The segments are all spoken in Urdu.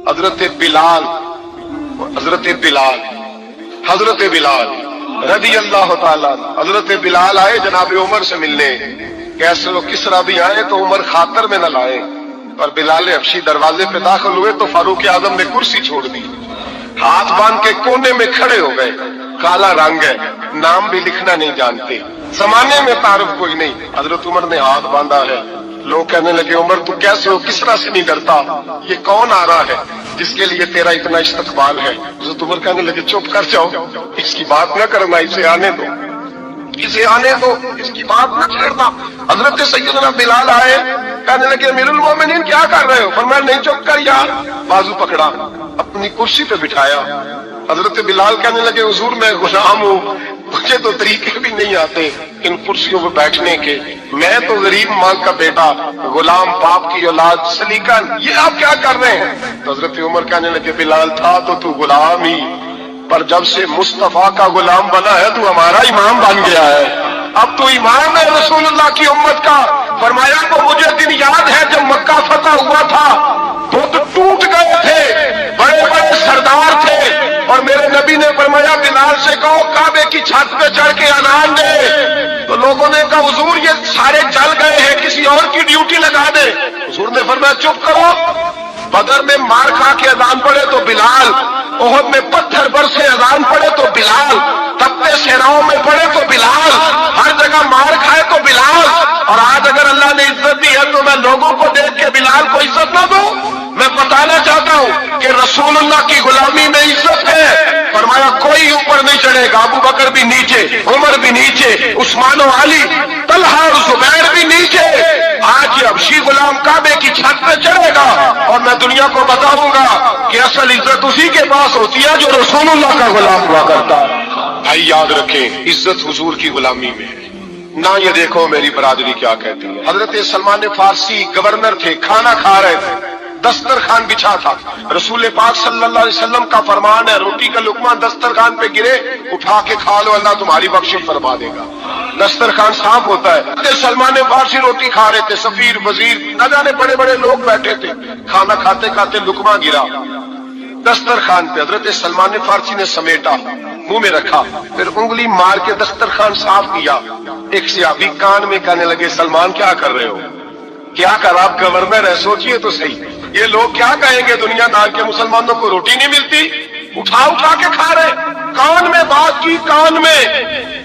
حضرت بلال رضی اللہ تعالیٰ حضرت بلال آئے جناب عمر سے ملنے، کیسے وہ کسرا بھی آئے تو عمر خاطر میں نہ لائے، اور بلال حبشی دروازے پہ داخل ہوئے تو فاروق اعظم نے کرسی چھوڑ دی، ہاتھ باندھ کے کونے میں کھڑے ہو گئے، کالا رنگ ہے، نام بھی لکھنا نہیں جانتے، زمانے میں تعارف کوئی نہیں، حضرت عمر نے ہاتھ باندھا ہے، لوگ کہنے لگے عمر تو کیسے ہو، کسرا سے نہیں ڈرتا، یہ کون آ رہا ہے جس کے لیے تیرا اتنا استقبال ہے؟ حضرت عمر کہنے لگے چپ کر جاؤ، اس کی بات نہ کرنا، اسے آنے دو، اسے آنے دو، اس کی بات نہ چھیڑنا۔ حضرت سیدنا بلال آئے، کہنے لگے امیر المومنین کیا کر رہے ہو؟ فرمایا نہیں چپ کر یار، بازو پکڑا، اپنی کرسی پہ بٹھایا۔ حضرت بلال کہنے لگے حضور میں غلام ہوں، مجھے تو طریقے بھی نہیں آتے ان کرسیوں پہ بیٹھنے کے، میں تو غریب ماں کا بیٹا، غلام باپ کی اولاد، سلیقہ، یہ آپ کیا کر رہے ہیں؟ تو حضرت عمر کہنے لگے بلال تھا تو غلام ہی، پر جب سے مصطفیٰ کا غلام بنا ہے تو ہمارا امام بن گیا ہے، اب تو امام ہے رسول اللہ کی امت کا۔ فرمایا تو مجھے دن یاد ہے جب مکہ فتح ہوا تھا تو ٹوٹ گئے تھے، بڑے بڑے سردار تھے، اور میرے نبی نے فرمایا بلال سے کہو کعبے کی چھت پہ چڑھ کے اذان دے، تو لوگوں نے کہا حضور یہ سارے جل گئے ہیں، کسی اور کی ڈیوٹی لگا دے۔ حضور نے فرمایا چپ کرو، بدر میں مار کھا کے اذان پڑے تو بلال، احد میں پتھر برسے اذان پڑے تو بلال، تپتے صحراؤں میں پڑے تو بلال، ہر جگہ مار کھائے تو بلال، اور آج اگر اللہ نے عزت دی ہے تو میں لوگوں کو دیکھ کے بلال کو عزت نہ دوں؟ میں بتانا چاہتا ہوں کہ رسول اللہ کی غلامی میں عزت ہے۔ فرمایا کوئی اوپر نہیں چڑھے گا، ابو بکر بھی نیچے، عمر بھی نیچے، عثمان و علی، طلحہ اور زبیر بھی نیچے۔ آج یہ حبشی غلام کعبے کی چھت پہ چڑھے گا اور میں دنیا کو بتاؤں گا کہ اصل عزت اسی کے پاس ہوتی ہے جو رسول اللہ کا غلام ہوا کرتا ہے۔ بھائی یاد رکھیں عزت حضور کی غلامی میں ہے، نہ یہ دیکھو میری برادری کیا کہتی ہے۔ حضرت سلمان فارسی گورنر تھے، کھانا کھا رہے تھے، دسترخوان بچھا تھا، رسول پاک صلی اللہ علیہ وسلم کا فرمان ہے روٹی کا لقمہ دسترخوان پہ گرے اٹھا کے کھا لو، اللہ تمہاری بخشش فرما دے گا، دسترخوان صاف ہوتا ہے۔ حضرت سلمان فارسی روٹی کھا رہے تھے، سفیر وزیر نہ جانے بڑے بڑے لوگ بیٹھے تھے، کھانا کھاتے کھاتے لقمہ گرا دسترخوان پہ، حضرت سلمان فارسی نے سمیٹا، منہ میں رکھا، پھر انگلی مار کے دسترخوان صاف کیا۔ ایک صحابی کان میں کہنے لگے سلمان کیا کر رہے ہو؟ کیا کر، آپ گورنر ہے، سوچئے تو صحیح، یہ لوگ کیا کہیں گے دنیا دار کے مسلمانوں کو روٹی نہیں ملتی، اٹھا اٹھا کے کھا رہے۔ کان میں بات کی، کان میں،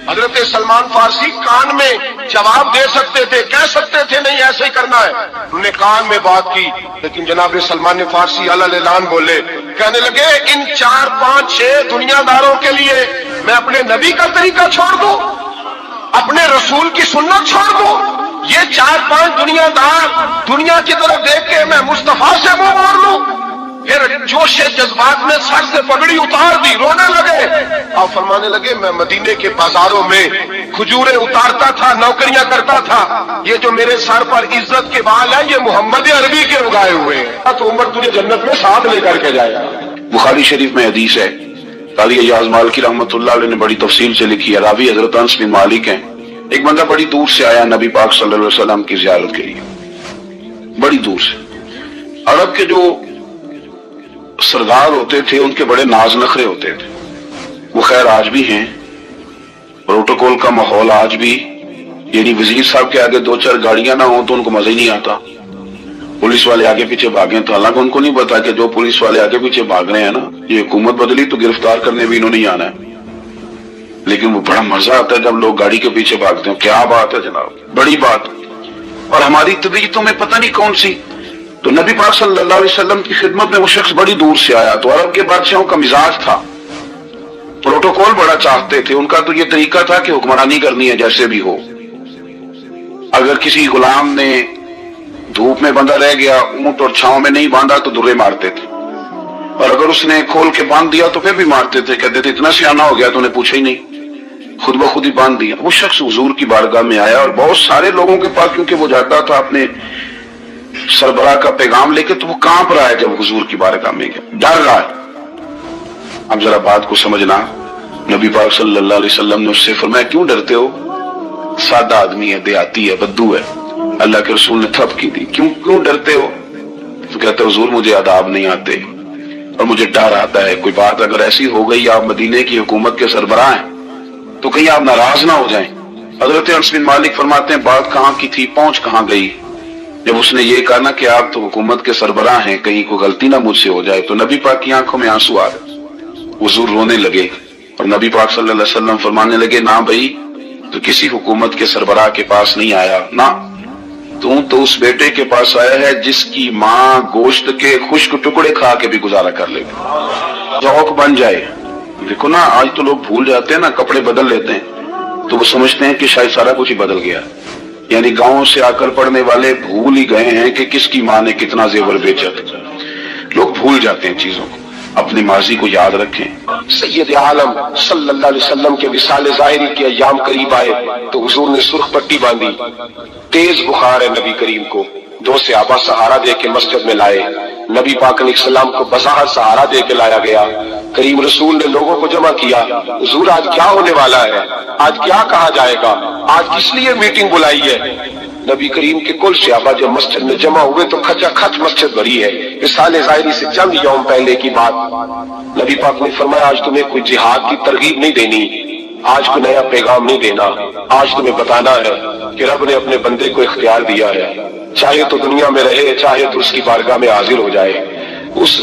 حضرت سلمان فارسی کان میں جواب دے سکتے تھے، کہہ سکتے تھے نہیں ایسے ہی کرنا ہے، انہوں نے کان میں بات کی، لیکن جناب سلمان فارسی اعلان بولے، کہنے لگے ان 4 5 6 دنیا داروں کے لیے میں اپنے نبی کا طریقہ چھوڑ دوں، اپنے رسول کی سنت چھوڑ دوں؟ یہ 4 5 دنیا دار دنیا کی طرف دیکھ کے میں مصطفیٰ سے منہ موڑ لوں؟ پھر جوش جذبات میں سر سے پگڑی اتار دی، رونے لگے۔ آپ فرمانے لگے میں مدینے کے بازاروں میں کھجوریں اتارتا تھا، نوکریاں کرتا تھا، یہ جو میرے سر پر عزت کے بال ہیں یہ محمد عربی کے اگائے ہوئے ہیں، تو عمر تجھے جنت میں ساتھ لے کر کے جائے گا۔ بخاری شریف میں حدیث ہے، قاضی ایاز مالکی رحمۃ اللہ علیہ نے بڑی تفصیل سے لکھی ہے، راوی حضرت انس بن مالک ہیں۔ ایک بندہ بڑی دور سے آیا نبی پاک صلی اللہ علیہ وسلم کی زیارت کے لیے، بڑی دور سے۔ عرب کے جو سردار ہوتے تھے ان کے بڑے ناز نخرے ہوتے تھے، وہ خیر آج بھی ہیں، پروٹوکول کا ماحول آج بھی، یعنی وزیر صاحب کے آگے 2 4 گاڑیاں نہ ہوں تو ان کو مزہ ہی نہیں آتا، پولیس والے آگے پیچھے بھاگیں تو حالانکہ ان کو نہیں پتا کہ جو پولیس والے آگے پیچھے بھاگ رہے ہیں نا، یہ حکومت بدلی تو گرفتار کرنے بھی انہوں نے آنا ہے، لیکن وہ بڑا مزہ آتا ہے جب لوگ گاڑی کے پیچھے بھاگتے ہیں، کیا بات ہے جناب، بڑی بات۔ اور ہماری طبیعتوں میں پتہ نہیں کون سی، تو نبی پاک صلی اللہ علیہ وسلم کی خدمت میں وہ شخص بڑی دور سے آیا، تو عرب کے بادشاہوں کا مزاج تھا، پروٹوکول بڑا چاہتے تھے، ان کا تو یہ طریقہ تھا کہ حکمرانی کرنی ہے جیسے بھی ہو، اگر کسی غلام نے دھوپ میں بندھا رہ گیا، اونٹ اور چھاؤں میں نہیں باندھا تو درے مارتے تھے، اور اگر اس نے کھول کے باندھ دیا تو پھر بھی مارتے تھے، کہتے تھے اتنا سیانا ہو گیا تو انہیں پوچھا ہی نہیں، خود بخود ہی باندھ دیا۔ وہ شخص حضور کی بارگاہ میں آیا اور بہت سارے لوگوں کے پاس کیونکہ وہ جاتا تھا اپنے سربراہ کا پیغام لے کے، تو وہ کانپ رہا ہے جب حضور کی بارگاہ میں گیا، ڈر رہا ہے۔ اب ذرا بات کو سمجھنا، نبی پاک صلی اللہ علیہ وسلم نے اس سے فرمایا کیوں ڈرتے ہو؟ سادہ آدمی ہے، دیہاتی ہے، بدو ہے، اللہ کے رسول نے تھپ کی دی، کیوں ڈرتے ہو؟ تو کہتے حضور مجھے آداب نہیں آتے، اور مجھے ڈر آتا ہے کوئی بات اگر ایسی ہو گئی آپ مدینے کی حکومت کے سربراہ ہیں تو کہیں آپ ناراض نہ ہو جائیں۔ حضرت انس بن مالک فرماتے ہیں بات کہاں کی تھی، پہنچ کہاں گئی؟ جب اس نے یہ کہا نا کہ آپ تو حکومت کے سربراہ ہیں، کہیں کوئی غلطی نہ مجھ سے ہو جائے، تو نبی پاک کی آنکھوں میں آنسو آ گئے، حضور رونے لگے اور نبی پاک صلی اللہ علیہ وسلم فرمانے لگے نہ بھائی تو کسی حکومت کے سربراہ کے پاس نہیں آیا، نہ تو اس بیٹے کے پاس آیا ہے جس کی ماں گوشت کے خشک ٹکڑے کھا کے بھی گزارا کر لے گا، ذوق بن جائے۔ دیکھو نا آج تو لوگ بھول جاتے ہیں نا، کپڑے بدل لیتے ہیں تو وہ سمجھتے ہیں کہ شاید سارا کچھ ہی بدل گیا، یعنی گاؤں سے آ کر پڑھنے والے بھول ہی گئے ہیں کہ کس کی ماں نے کتنا زیور بیچا تھا۔ لوگ بھول جاتے ہیں چیزوں کو، اپنی ماضی کو یاد رکھیں۔ سید عالم صلی اللہ علیہ وسلم کے وصال ظاہری کے ایام قریب آئے تو حضور نے سرخ پٹی باندھی، تیز بخار ہے نبی کریم کو، دو صحابہ سہارا دے کے مسجد میں لائے، نبی پاک علیہ السلام کو بظاہر سہارا دے کے لایا گیا۔ کریم رسول نے لوگوں کو جمع کیا، حضور آج کیا ہونے والا ہے، آج کیا کہا جائے گا، آج کس لیے میٹنگ بلائی ہے؟ نبی کریم کے کل صحابہ جب مسجد میں جمع ہوئے تو کھچا کھچ مسجد بھری ہے۔ وصال ظاہری سے چند یوم پہلے کی بات، نبی پاک نے فرمایا آج تمہیں کوئی جہاد کی ترغیب نہیں دینی، آج کوئی نیا پیغام نہیں دینا، آج تمہیں بتانا ہے کہ رب نے اپنے بندے کو اختیار دیا ہے، چاہے تو دنیا میں رہے چاہے تو اس کی بارگاہ میں حاضر ہو جائے۔ اس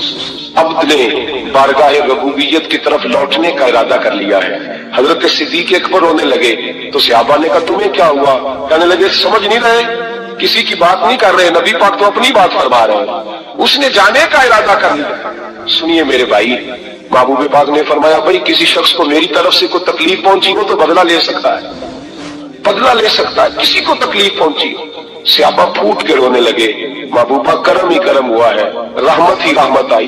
عبد نے بارگاہ ربوبیت کی طرف لوٹنے کا ارادہ کر لیا ہے۔ حضرت صدیق اکبر رونے لگے تو صحابہ نے کہا تمہیں کیا ہوا؟ کہنے لگے سمجھ نہیں رہے، کسی کی بات نہیں کر رہے، نبی پاک تو اپنی بات فرما رہے ہیں، اس نے جانے کا ارادہ کر لیا۔ سنیے میرے بھائی، محبوب پاک نے فرمایا بھائی کسی شخص کو میری طرف سے کوئی تکلیف پہنچی ہو تو بدلہ لے سکتا ہے، بدلہ لے سکتا ہے، کسی کو تکلیف پہنچی ہو۔ صحابہ پھوٹ کے رونے لگے، محبوبہ کرم ہی کرم ہوا ہے، رحمت ہی رحمت آئی،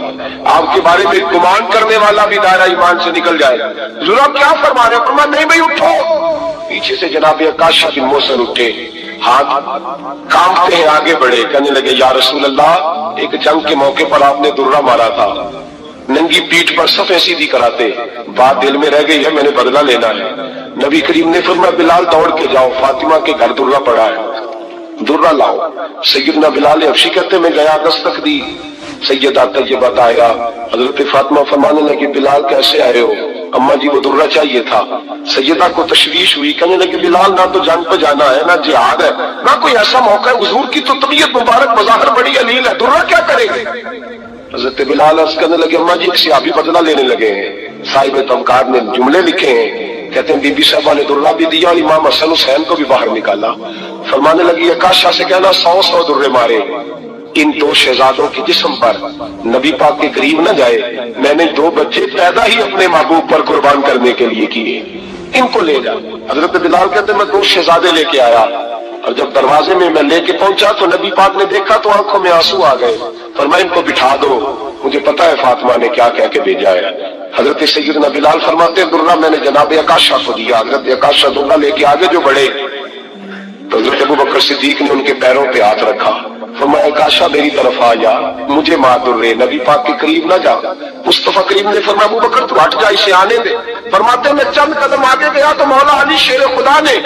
آپ کے بارے میں گمان کرنے والا بھی دائرہ ایمان سے نکل جائے۔ حضور آپ کیا فرما رہے ہیں؟ فرمایا نہیں بھائی اٹھو۔ پیچھے سے جناب عکاشہ بن محصن اٹھے، ہاتھ کانپتے ہیں آگے بڑھے، کہنے لگے یا رسول اللہ ایک جنگ کے موقع پر آپ نے درہ مارا تھا، ننگی پیٹھ پر صفیں سیدھی کراتے، بات دل میں رہ گئی ہے، میں نے بدلہ لینا ہے۔ نبی کریم نے فرمایا بلال دوڑ کے جاؤ، فاطمہ کے گھر درہ پڑا ہے، درہ لاؤ۔ سیدنا بلال حبشی کہتے میں گیا، دستک دی، سیدہ طیبہ طاہرہ حضرت فاطمہ فرمانے لگی بلال کیسے آئے ہو؟ اماں جی وہ درہ چاہیے تھا۔ سیدہ کو تشویش ہوئی، کہنے لگے بلال نہ تو جنگ پہ جانا ہے، نہ جہاد ہے، نہ کوئی ایسا موقع ہے، حضور کی تو طبیعت مبارک بظاہر بڑی علیل ہے، درہ کیا کرے گے؟ حضرت بلال عرض کرنے لگے اماں جی ایک صحابی بدلہ لینے لگے ہیں، صاحب طبقات نے جملے لکھے ہیں، کہتے ہیں بی بی صاحبہ نے درہ بھی دیا اور امام حسن حسین کو بھی باہر نکالا۔ فرمانے لگی عکاشہ سے کہنا 100 درے مارے، ان دو شہزادوں کے جسم پر نبی پاک کے قریب نہ جائے، میں نے 2 بچے پیدا ہی اپنے محبوب پر قربان کرنے کے لیے کیے، ان کو لے جا۔ حضرت بلال کہتے میں 2 شہزادے لے کے آیا، اور جب دروازے میں میں لے کے پہنچا تو نبی پاک نے دیکھا تو آنکھوں میں آنسو آ گئے۔ فرمایا ان کو بٹھا دو، مجھے پتا ہے فاطمہ نے کیا کہہ کے بھیجا ہے۔ حضرت سیدنا بلال فرماتے ہیں درہ میں نے جناب عکاشہ کو دیا، حضرت عکاشہ درہ لے کے آگے جو بڑھے تو حضرت ابوبکر صدیق نے ان کے پیروں پہ ہاتھ رکھا، فرمایا عکاشہ میری طرف آ جا، مجھے مات درے، نبی پاک کے قریب نہ جا۔ مصطفیٰ کریم نے فرمایا ابوبکر تو ہٹ جا، اسے آنے دے۔ فرماتے میں چند قدم آگے گیا تو مولا علی شیر خدا نے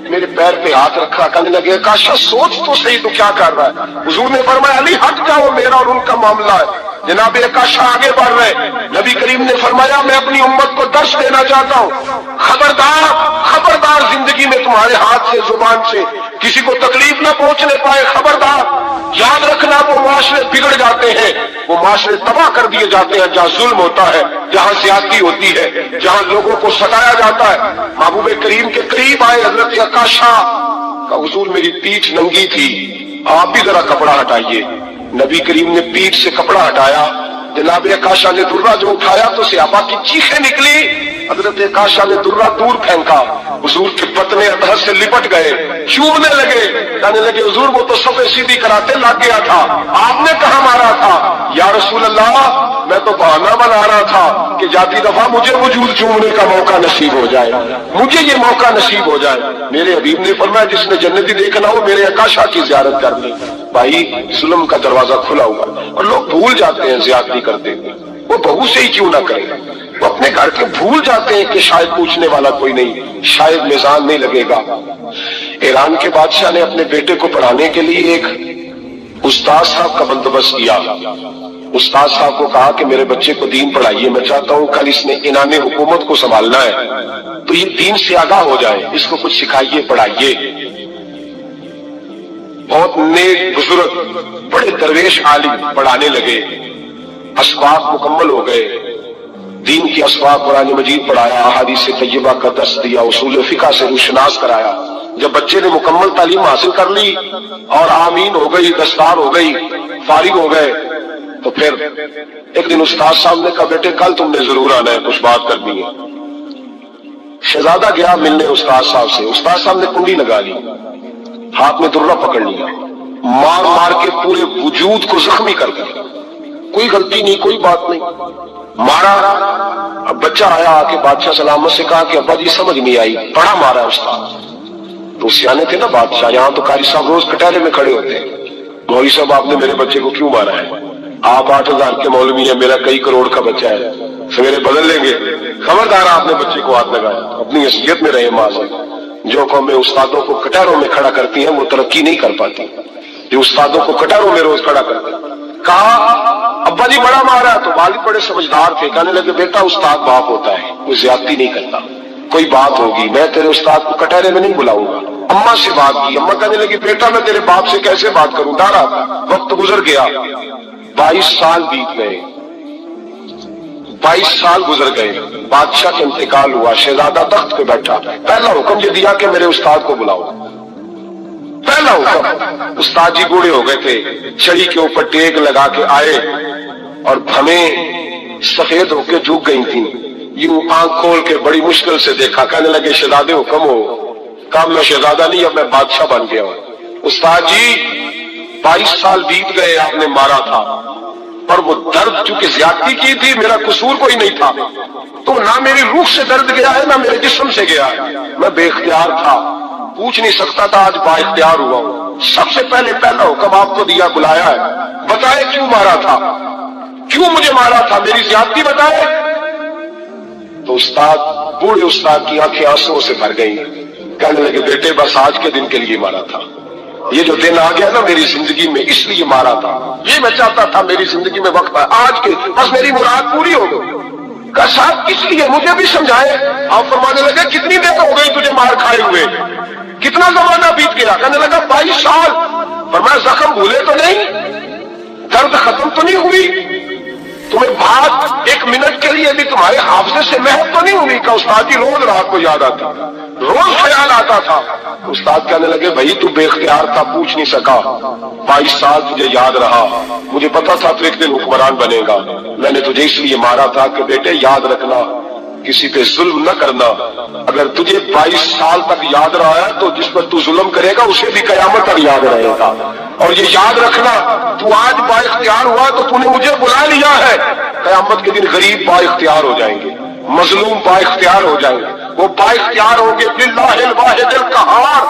میرے پیر پہ ہاتھ رکھا، کہنے لگے عکاشہ سوچ تو صحیح تو کیا کر رہا ہے؟ حضور نے فرمایا علی ہٹ جاؤ، میرا اور ان کا معاملہ ہے۔ جناب عکاشہ آگے بڑھ رہے، نبی کریم نے فرمایا میں اپنی امت کو درس دینا چاہتا ہوں، خبردار خبردار زندگی میں تمہارے ہاتھ سے زبان سے کسی کو تکلیف نہ پہنچنے پائے، خبردار یاد رکھنا وہ معاشرے بگڑ جاتے ہیں، وہ معاشرے تباہ کر دیے جاتے ہیں جہاں ظلم ہوتا ہے، جہاں زیادتی ہوتی ہے، جہاں لوگوں کو ستایا جاتا ہے۔ محبوب کریم کے قریب آئے حضرت عکاشہ کا، حضور میری پیٹھ ننگی تھی، آپ بھی ذرا کپڑا ہٹائیے۔ نبی کریم نے پیٹھ سے کپڑا ہٹایا، جناب عکاشہ نے درہ جو اٹھایا تو صحابہ کی چیخیں نکلی، حضرت عکاشہ نے درہ دور پھینکا، حضور کے پتنے اطہر سے لپٹ گئے، چوبنے لگے، کہنے لگے حضور وہ تو صفیں سیدھی کراتے لگ گیا تھا، آپ نے کہاں مارا تھا؟ یا رسول اللہ میں تو بہانہ بنا رہا تھا کہ جاتی دفعہ مجھے وجود چومنے کا موقع نصیب ہو جائے، مجھے یہ موقع نصیب ہو جائے۔ میرے حبیب نے فرمایا جس نے جنتی دیکھنا ہو میرے عکاشہ کی زیارت کر لے۔ بھائی ظلم کا دروازہ کھلا ہوا اور لوگ بھول جاتے ہیں زیادتی کرتے ہیں، وہ بہو سے ہی کیوں نہ کرے، وہ اپنے گھر کے بھول جاتے ہیں کہ شاید پوچھنے والا کوئی نہیں، شاید میزان نہیں لگے گا۔ ایران کے بادشاہ نے اپنے بیٹے کو پڑھانے کے لیے ایک استاد صاحب کا بندوبست کیا، استاد صاحب کو کہا کہ میرے بچے کو دین پڑھائیے، میں چاہتا ہوں کل اس نے انعام حکومت کو سنبھالنا ہے تو یہ دین سے آگاہ ہو جائے، اس کو کچھ سکھائیے، پڑھائیے۔ بہت نیک بزرگ بڑے درویش عالم پڑھانے لگے، اسباق مکمل ہو گئے، دین کی اسباق قرآن مجید پڑھایا، احادیث طیبہ کا درس دیا، اصول فقہ سے روشناس کرایا۔ جب بچے نے مکمل تعلیم حاصل کر لی اور آمین ہو گئی، دستار ہو گئی، فارغ ہو گئے، تو پھر ایک دن استاد صاحب نے کہا بیٹے کل تم نے ضرور آنا ہے، کچھ بات کرنی ہے۔ شہزادہ گیا ملنے استاد صاحب سے، استاد صاحب نے کنڈی لگا لی، ہاتھ میں درہ پکڑ لیا، مار مار کے پورے وجود کو زخمی کر دیا، کوئی غلطی نہیں، کوئی بات نہیں، مارا۔ اب بچہ آیا آ کے بادشاہ سلامت سے کہا کہ ابا جی سمجھ نہیں آئی، بڑا مارا ہے استاد۔ تو سیانے تھے نا بادشاہ، یہاں تو قاری صاحب روز کٹہرے میں کھڑے ہوتے ہیں، مولوی صاحب آپ نے میرے بچے کو کیوں مارا ہے؟ آپ 8,000 کے مولوی ہیں، میرا کئی کروڑ کا بچہ ہے، سویرے بدل لیں گے، خبردار آپ نے بچے کو ہاتھ لگایا، اپنی حیثیت میں رہے ماں سے۔ جو قومیں استادوں کو کٹہروں میں کھڑا کرتی ہیں وہ ترقی نہیں کر پاتی، جو استادوں کو کٹہروں میں روز کھڑا کرتے ہیں۔ کہا ابا جی بڑا مارا ہے، تو والد بڑے سمجھدار تھے، کہنے لگے بیٹا استاد باپ ہوتا ہے، کوئی زیادتی نہیں کرتا، کوئی بات ہوگی میں تیرے استاد کو کٹہرے میں نہیں بلاؤں گا۔ اماں سے بات کی، اماں کہنے لگی بیٹا میں تیرے باپ سے کیسے بات کروں، ڈرا تھا۔ وقت گزر گیا، 22 سال بیت گئے، 22 سال گزر گئے، بادشاہ کا انتقال ہوا، شہزادہ تخت پہ بیٹھا، پہلا حکم یہ دیا کہ میرے استاد کو بلاؤ، پہلا حکم۔ استاد جی بوڑھے ہو گئے تھے، چھڑی کے اوپر ٹیک لگا کے آئے اور بھمیں سفید ہو کے جھک گئی تھیں، یوں آنکھ کھول کے بڑی مشکل سے دیکھا، کہنے لگے شہزادے حکم ہو۔ کہا میں شہزادہ نہیں، اب میں بادشاہ بن گیا ہوں۔ استاد جی 22 سال بیت گئے، آپ نے مارا تھا، پر وہ درد چونکہ زیادتی کی تھی، میرا قصور کوئی نہیں تھا، تو نہ میری روح سے درد گیا ہے نہ میرے جسم سے گیا ہے، میں بے اختیار تھا، پوچھ نہیں سکتا تھا، آج با اختیار ہوا ہوں۔ سب سے پہلے پہلا حکم آپ کو دیا، بلایا ہے، بتائے کیوں مارا تھا، کیوں مجھے مارا تھا، میری زیادتی بتائے۔ تو استاد بوڑھے استاد کی آنکھیں آنسوؤں سے بھر گئی، کہنے لگے بیٹے بس آج کے دن کے لیے مارا تھا، یہ جو دن آ گیا نا میری زندگی میں اس لیے مارا تھا، یہ میں چاہتا تھا میری زندگی میں وقت آئے، آج کے بس میری مراد پوری ہو گئی۔ کہا صاحب کس لیے، مجھے بھی سمجھائے۔ آپ فرمانے لگے کتنی دیر ہو گئی تجھے مار کھائے ہوئے، کتنا زمانہ بیت گیا؟ کہنے لگا 22 سال۔ فرمایا زخم بھولے تو نہیں، درد ختم تو نہیں ہوئی، تمہیں بات 1 منٹ کے لیے بھی تمہارے حافظے سے محو تو نہیں ہوئی؟ کہ استاد جی روز رات کو یاد آتا، روز خیال آتا تھا۔ استاد کہنے لگے بھائی تو بے اختیار تھا، پوچھ نہیں سکا، 22 سال تجھے یاد رہا، مجھے پتا تھا تو ایک دن حکمران بنے گا، میں نے تجھے اس لیے مارا تھا کہ بیٹے یاد رکھنا کسی پہ ظلم نہ کرنا، اگر تجھے 22 سال تک یاد رہا ہے تو جس پر تو ظلم کرے گا اسے بھی قیامت تک یاد رہے گا، اور یہ یاد رکھنا تو آج با اختیار ہوا تو تو نے مجھے بلا لیا ہے، قیامت کے دن غریب با اختیار ہو جائیں گے، مظلوم با اختیار ہو جائیں گے، وہ با اختیار ہوں گے باللہ الواحد القہار،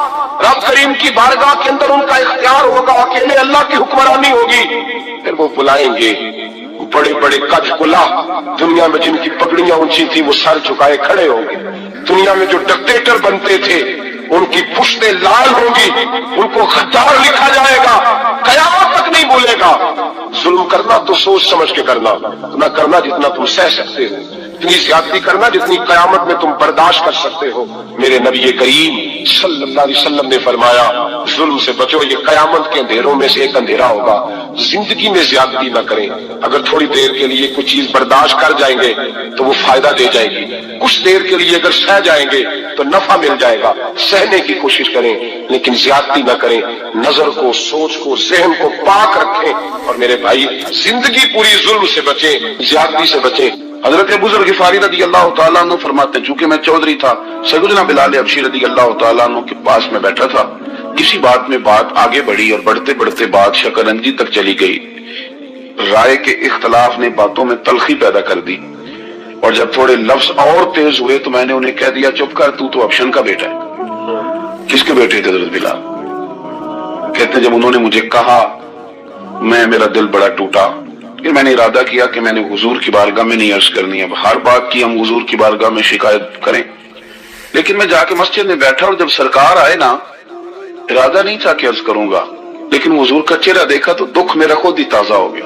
رب کریم کی بارگاہ کے اندر ان کا اختیار ہوگا، اکیلے اللہ کی حکمرانی ہوگی، پھر وہ بلائیں گے بڑے بڑے قد بلا، دنیا میں جن کی پگڑیاں اونچی تھی وہ سر جھکائے کھڑے ہوں گے، دنیا میں جو ڈکٹیٹر بنتے تھے ان کی پشتیں لال ہوں گی، ان کو غدار لکھا جائے گا، قیامت تک نہیں بھولے گا۔ ظلم کرنا تو سوچ سمجھ کے کرنا، نہ کرنا جتنا تم سہ سکتے ہو، اتنی زیادتی کرنا جتنی قیامت میں تم برداشت کر سکتے ہو۔ میرے نبی کریم صلی اللہ علیہ وسلم نے فرمایا ظلم سے بچو، یہ قیامت کے اندھیروں میں سے ایک اندھیرا ہوگا، زندگی میں زیادتی نہ کریں، اگر تھوڑی دیر کے لیے کچھ چیز برداشت کر جائیں گے تو وہ فائدہ دے جائے گی، کچھ دیر کے لیے اگر سہ جائیں گے تو نفع مل جائے گا، سہنے کی کوشش کریں لیکن زیادتی نہ کریں، نظر کو، سوچ کو، ذہن کو پاک رکھیں، اور میرے بھائی زندگی پوری ظلم سے بچیں، زیادتی سے بچیں۔ حضرت ابو ذر غفاری رضی اللہ تعالیٰ عنہ فرماتے ہیں چونکہ میں چودھری تھا، سیدنا بلال حبشی رضی اللہ تعالیٰ عنہ کے پاس میں بیٹھا تھا، کسی بات میں بات آگے بڑھی اور بڑھتے بڑھتے بات شکنجی تک چلی گئی، رائے کے اختلاف نے باتوں میں تلخی پیدا کر دی، اور جب تھوڑے لفظ اور تیز ہوئے تو میں نے انہیں کہہ دیا چپ کر، تو افشن کا بیٹا ہے۔ کس کے بیٹے تھے حضرت بلال؟ کہتے جب انہوں نے مجھے کہا میرا دل بڑا ٹوٹا، پھر میں نے ارادہ کیا کہ میں نے حضور کی بارگاہ میں نہیں عرض کرنی، اب ہر بات کی ہم حضور کی بارگاہ میں شکایت کریں، لیکن میں جا کے مسجد میں بیٹھا اور جب سرکار آئے نا، ارادہ نہیں تھا کہ عرض کروں گا، لیکن حضور کا چہرہ دیکھا تو دکھ میرا خود ہی تازہ ہو گیا،